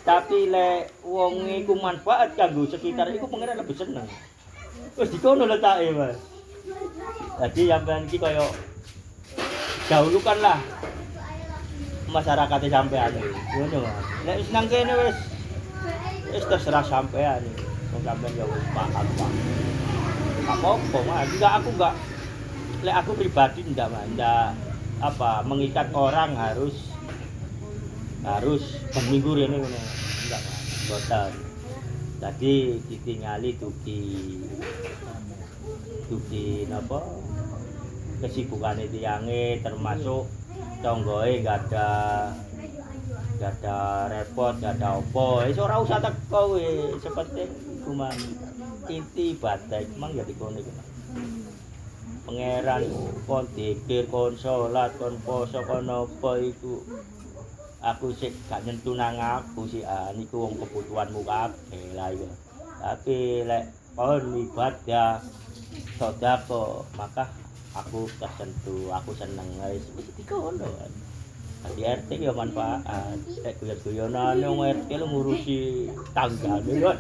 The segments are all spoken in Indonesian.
Tapi lek wong iku manfaat kanggo sekitar iku pengen lebih seneng. Wis dikono letake, Mas. Jadi sampean iki kaya dahulukan lah masyarakat sampean iki. Ngono, Mas. Nek wis nang kene wis terserah sampean iki. Wong sampean ya wis paham, Pak. Apa-apa, Mas. Enggak lek aku pribadi enggak, Mas. Enggak mengikat orang harus seminggu rene ngono. Enggak, Mas. Boten. Jadi ditingali dugi napa kesibukane tiyange termasuk tanggoe gak ada repot, gak ada apa. Wis ora usah teko wis, sepenting cuma inti ibadah mang ya dikono iku. Pangeran kon dikir, kon salat, kon poso, kon apa iku. Aku sik gak nyentuh nang aku sih niku wong kebutuhanmu kabeh lah ya. Tapi lek kon ibadah sedekah maka aku tersentuh, aku seneng wis dikono. Di RT ya manfaat. Lek guyon-guyonan wong RT lu ngurusi tanggane yo.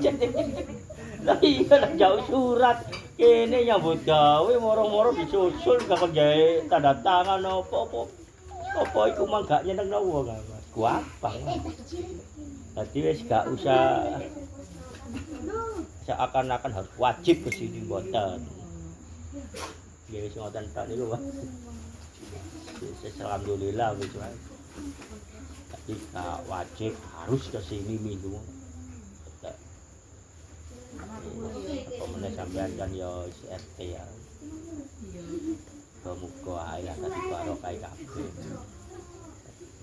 Lah iya lah jauh surat kene nyambut gawe moro-moro disusul gak gawe tanda tangan apa iku mah gak nyenengno wong Mas. Gampang. Dadi wis gak usah seakan-akan harus wajib ke sini mboten. Ya wis ngoten tok niku, Mas. Alhamdulillah wis wae. Tapi gak wajib harus ke sini minum. Apa meneh sampean kan ya RT ya. Muga-muga ae lah dadi barokah kabeh.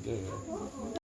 Nggih.